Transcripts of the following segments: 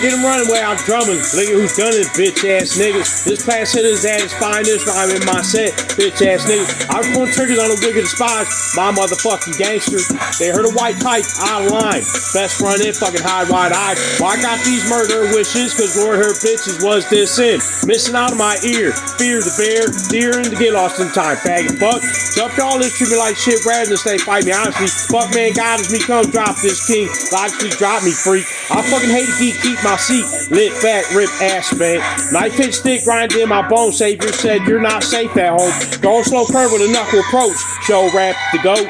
get him running way out drumming. Look at who's gunning, bitch ass niggas. This class hit is at its finest. I'm in my set, bitch ass niggas. I was pulling triggers on a wig of the spies. My motherfucking gangsters. They heard a white pipe out of line. Best run in, fucking hide wide eyed. Well, I got these murder wishes, cause Lord her bitches was this sin. Missing out of my ear. Fear the bear, deer, and to get lost in time. Faggot fuck. Jump y'all this treat me like shit rather than stay fight me honestly. Fuck man, God is me, come drop this king. Logically drop me freak. I fucking hate to keep my seat. Lit back, rip ass man. Knife hit stick grinding in my bone. Savior said you're not safe at home. Go slow curve with a knuckle approach. Show rap the goat.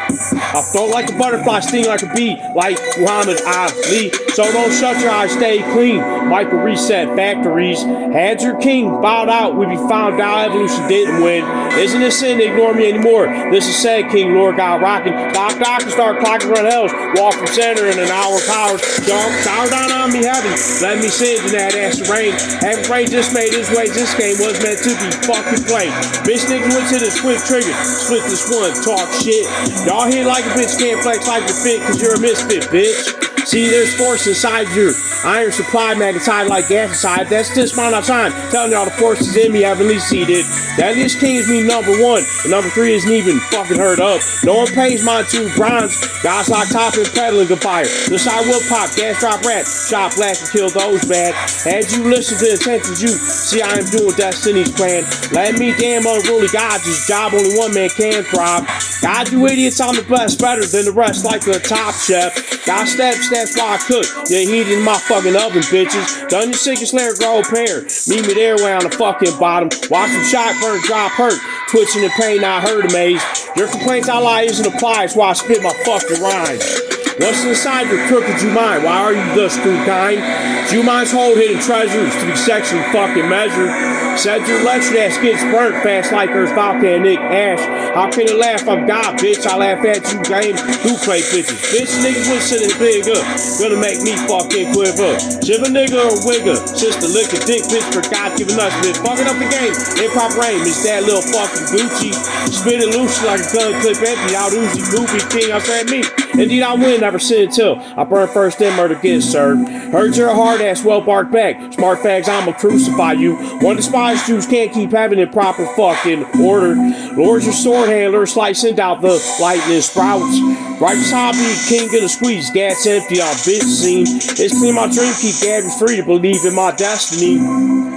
I float like a butterfly, sting like a bee, like Muhammad Ali. So don't shut your eyes, stay clean. Michael reset factories. Had your king bowed out, we'd be found out. Evolution didn't win. Isn't it sin to ignore me anymore? This is said King Lord God rocking. Doc and start clocking run hells. Walk from center in an hour powers. Shower down on me heaven. Let me sin in that ass to rain. Haven't prayed just made his way. This game was meant to be fucking played. Bitch niggas went to the split trigger. Split this one, talk shit. Y'all here like a bitch can't flex like a fit, cause you're a misfit, bitch. See, there's force inside your iron supply, magnetised like gas inside. That's just my time. Telling y'all the forces in me heavenly seated. That this king is me number one. And number three isn't even fucking heard of. No one pays my two bronze. Guys like top and peddling the fire. The side will pop, gas drop rat. Shot black and kill those bad. Had you listen to the intentions you see I am doing destiny's plan. Let me damn unruly God, this job only one man can thrive. God, you idiots, I'm the best, better than the rest like a top chef. God steps while I cook. Yeah, heat in my fucking oven, bitches. Done your sickest layer, grow a pair. Meet me there way on the fucking bottom. Watch them shot burn, drop hurt. Twitching in pain, I heard amaze. Your complaints I lie isn't applied, so I spit my fucking rhymes. What's inside your crooked you mind? Why are you thus too kind? Do you minds hold hidden treasures to be sexually fucking measured? Said your lecture ass gets burnt fast like Earth's volcanic ash. How can you laugh? I'm God, bitch. I laugh at you, game. Who play bitches? Bitch niggas was sitting big up. Gonna make me fucking quiver. Shiv a nigga or wigger. Sister lick a dick, bitch, for God giving us bitch. Fucking up the game. Improper aim. It's that little fucking Gucci. Spit it loose like a gun clip empty. Out Uzi, goofy king. I said me. Indeed, I win. Never sin until I burn first, then murder gets served. Heard you're a hard ass, well barked back. Smart fags, I'ma crucify you. One despised Jews can't keep having it proper fucking order. Lord's your sword handler, slicing out the lightning sprouts. Righteous hobby, king gonna squeeze. Gas empty on bitch scene. It's clean my dream, keep Gabby free to believe in my destiny.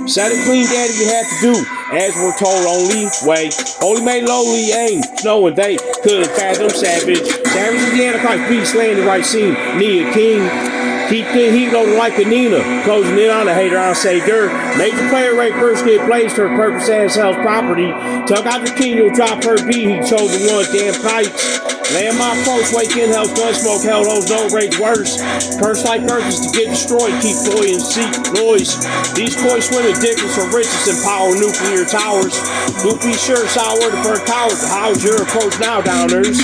Set it clean, daddy, you have to do as we're told, only way. Holy made lowly aim, knowing they couldn't fathom savage. Savage is the Antichrist beast, laying the right scene. Need a king. Keep the heat loaded like a Nina. Closing in on a hater, I'll say dirt. Major player rate first get blazed her purpose as hell's property. Tuck out the king, you'll drop her beat. He chose the one damn kites. Land my approach, wake in hell's gunsmoke, hell those no rage worse. Curse like earths to get destroyed, keep boy and seek noise. These koi swimming dickens for riches and power nuclear towers. Goofy sure sour to burn cowards. How's your approach now, downers?